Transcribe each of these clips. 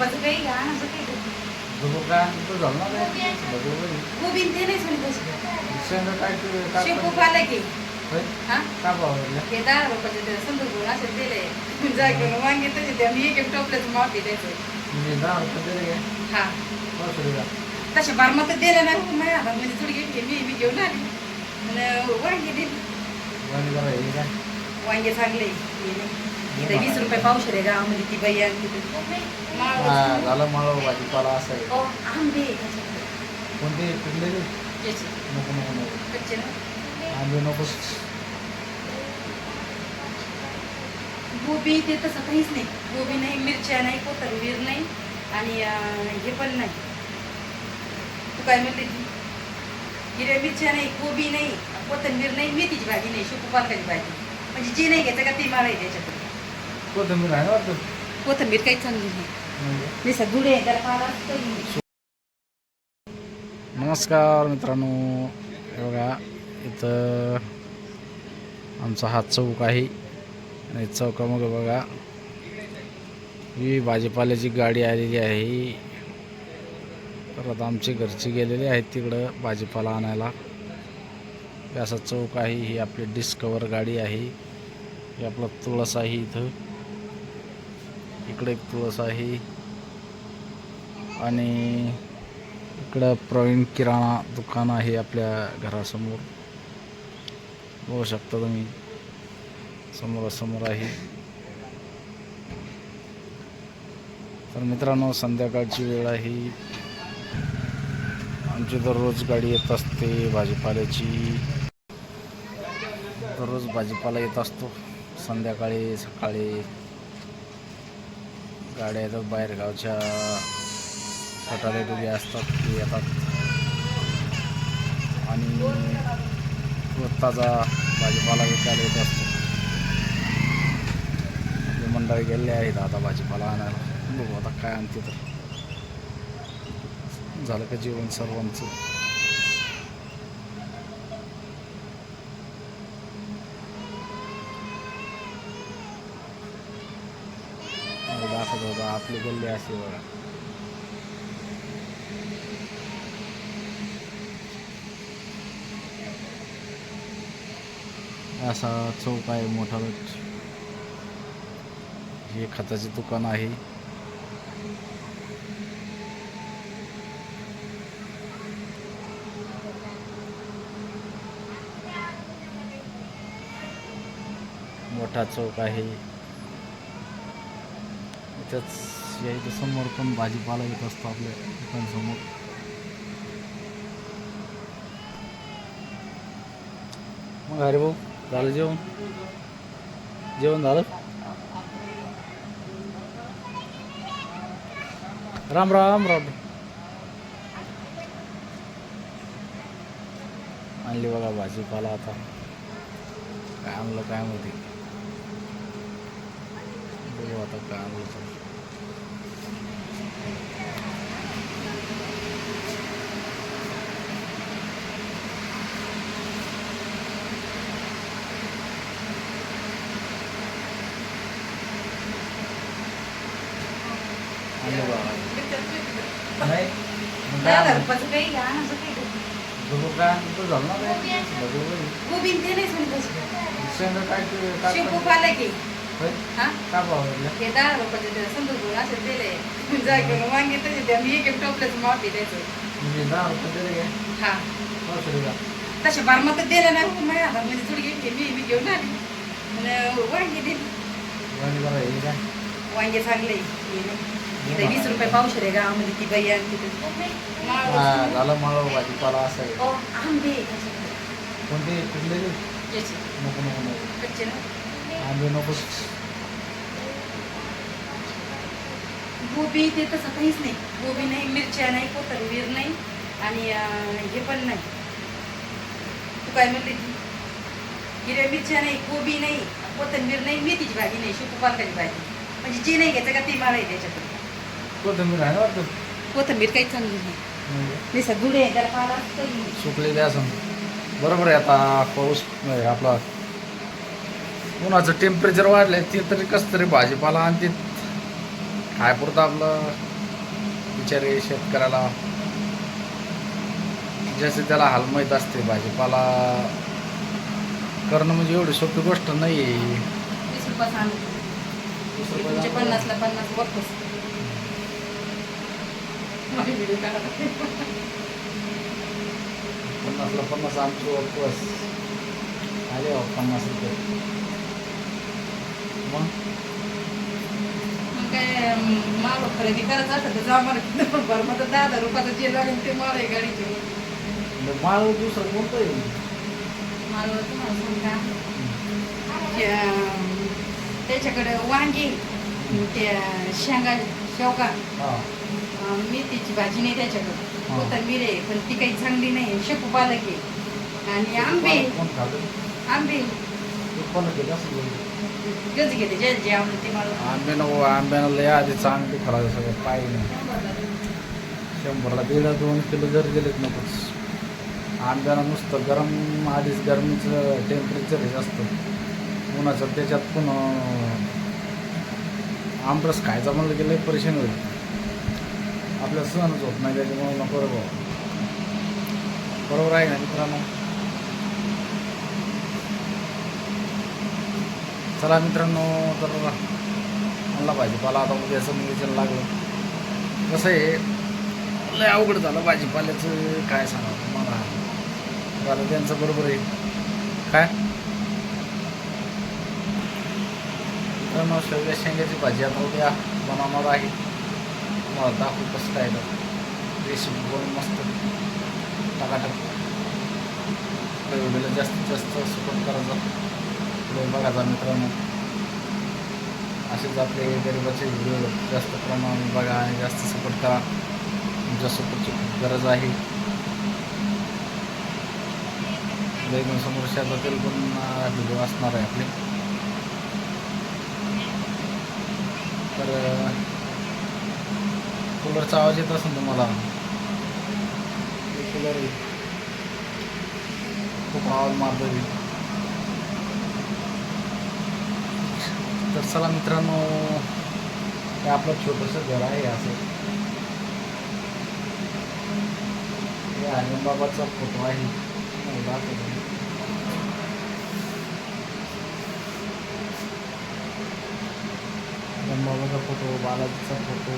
रुपयाचं काही घ्या ना काही गोबी ते नाही शेपू पालक आहे हा हे 10 रुपयाचे ते संदूर गोळ असे दिले जाय घेऊन वांगे तसे ते आम्ही एक टोपल्याचं माप द्यायचं हा तसे बारमात दिलं नाही माझ्या हातामध्ये थोडी घेतली मी घेऊन आली आणि वांगे दिली वांगे चांगले इथे 20 रुपये पावशेर आहे गावामध्ये ती बाई आणली झालं माळव भाजीपाला असं आहे आंबे कोणते पिकले नको नको नको कच्चे ना आंबे नको गोबी ते तसं काहीच नाही गोबी नाही मिरच्या नाही कोथिंबीर नाही आणि हे पण नाही तू काय म्हणते हिरव्या मिरच्या नाही गोबी नाही कोथिंबीर नाही मेथीची भाजी नाही शेपू पालकाची भाजी म्हणजे जे नाही घ्यायचं का ते मला आहे त्याच्याकडे कोथिंबीर आहे ना वाटतं कोथिंबीर काही चांगली नाही दिसा धुडे त्याला पाला काही नाही नमस्कार मित्रांनो हे बघा इथं आमचा हा चौक आहे आणि चौकामध्ये बघा ही भाजीपाल्याची गाडी आलेली आहे परत आमचे घरचे गेलेले आहेत तिकडं भाजीपाला आणायला हे असा चौक आहे ही आपली डिस्कवर गाडी आहे हे आपला तुळस आहे इथं इकडे एक तुळस आहे आणि इकडं प्रवीण किराणा दुकान आहे आपल्या घरासमोर बघू शकता तुम्ही समोरासमोर आहे तर मित्रांनो संध्याकाळची वेळ आहे आमची दररोज गाडी येत असते भाजीपाल्याची दररोज भाजीपाला येत असतो संध्याकाळी सकाळी गाड्या येतात बाहेरगावच्या कटारे डुगे असतात ते येतात आणि ताजा भाजीपाला विकायला येत असतो आपली मंडळी गेले आहेत आता भाजीपाला आणायला बघू आता काय आणते तर झालं का जेवण सर्वांचं दाखवत होता आपली गल्ली असे बघा असा चौक आहे मोठा हे खताचे दुकान आहे मोठा चौक आहे इथंच या इथं समोर पण भाजीपाला येत असतो आपल्या दुकानसमोर मग अरे भाऊ झालं जेवण जेवण झालं राम राम राम आणली बघा भाजीपाला आता काय आणलं काय माहिती बघू आता काय आणलं तर आणलं बघा नाही 10 रुपयाचं काही घ्या ना काही झालं ना गोबी ते नाही शेंगा काय शेपू पालक आहे हा काय भाव हे 10 रुपयाचे ते संदूर गोळ असे दिले जाय घेऊन वांगे तसे ते आम्ही एक टोपल्याचं माप द्यायचं म्हणजे 10 रुपये दिले काय हा पावशेर तसे बारमात दिलं नाही माझ्या हातामध्ये थोडी घेतली मी घेऊन आली आणि वांगे दिली वांगे चांगले इथे 20 रुपये पावशेर आहे गावामध्ये ती बाई आणली झालं माळव भाजीपाला असं आहे आंबे कोणते पिकले नको नको नको कच्चे ना आंबे नको गोबी ते तसं काहीच नाही गोबी नाही मिरच्या नाही कोथिंबीर नाही आणि हे पण नाही तू काय म्हणते हिरव्या मिरच्या नाही गोबी नाही कोथिंबीर नाही मेथीची भाजी नाही शेपू पालकाची भाजी म्हणजे जे नाही घ्यायचं का ते मला आहे त्याच्याकडे कोथिंबीर आहे ना वाटतं कोथिंबीर काही चांगली नाही दिसा धुडे त्याला पाला काही नाही सुकलेले असं बरोबर आहे आता पाऊस आपला उन्हाचं टेम्परेचर वाढलंय ते तरी कसं तरी भाजीपाला आणि ते खायपुरतं आपलं बिचारे शेतकऱ्याला जसे त्याला हाल माहीत असते. भाजीपाला करणं म्हणजे एवढी सोपी गोष्ट नाही आहे. 20 रुपयाचं आणू. 20 तुमचे रुपये 50ला 50 बघतोस. माझी व्हिडिओ काढा. 50ला 50 आमची बस आले 50 रुपये. मग काय माल खरेदी करायचं असं तर जाऊ मला बरं मग 10,000 रुपयाचं जे लागेल ते माल आहे गाडीचे. माल दुसरं कोणतं आहे? माल तुम्हाला सांगा त्याच्याकडे वांगी, त्या शेवगा, मेथीची भाजी नाही त्याच्याकडे, कोथिंबीर आहे पण ती काही चांगली नाही, शेपू पालक आहे आणि आंबे गज घेते जे आवडते ते मला. आंब्यानं लय आधी चांगली खराब सगळं पाय नाही. 100ला 1.5-2 किलो जर गेलेत नकोच. आंब्यानं नुसतं गरम आधीच गरमीचं टेम्परेचर हे असतं उन्हाचं, त्याच्यात पण आमरस खायचा म्हणलं की लय परेशान होईल. आपल्याला सहनच होत नाही, त्याच्यामुळे नको बरोबर आहे ना मित्रांनो. चला मित्रांनो, तर मला भाजीपाला आता उद्याचं नियोजन लागलं. कसं आहे लय अवघड झालं भाजीपाल्याचं, काय सांगावं तुम्हाला. झालं त्यांचं बरोबर आहे काय. मित्रांनो शेवग्या शेंगाची भाजी आता उद्या बनवणार आहे. तुम्हाला दाखवू कसं काय रेसिपी बनवून मस्त टाकाटक. व्हिडिओला जास्तीत जास्त सपोर्ट करायचा, पुढे बघायचा मित्रांनो. असेच आपले गरिबाचे व्हिडिओ जास्त प्रमाणात बघा आणि जास्त सपोर्ट करा. तुमच्या सपोर्टची खूप गरज आहे. एकदम समोर शेतातील पण व्हिडिओ असणार आहे आपले. तर कूलरचा आवाज येत असेल तुम्हाला. कूलर खूप आवाज मारतो. तर चला मित्रांनो, हे आपलं छोटंसं घर आहे असं. हे हनुमान बाबाचा फोटो आहे. बाबाचा फोटो, बालाजीचा फोटो,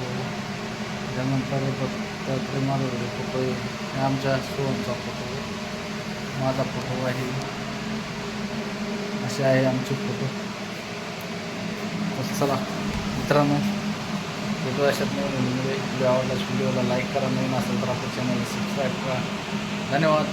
त्यानंतर दत्तात्रय फोटो आहे. आमच्या सोहमचा फोटो, माझा फोटो आहे. असे आहे आमचे फोटो. तर चला मित्रांनो, फोटो अशात नवीन व्हिडिओ आवडल्यास व्हिडिओला लाईक करा, नवीन असेल तर आपल्या चॅनलला सबस्क्राईब करा. धन्यवाद.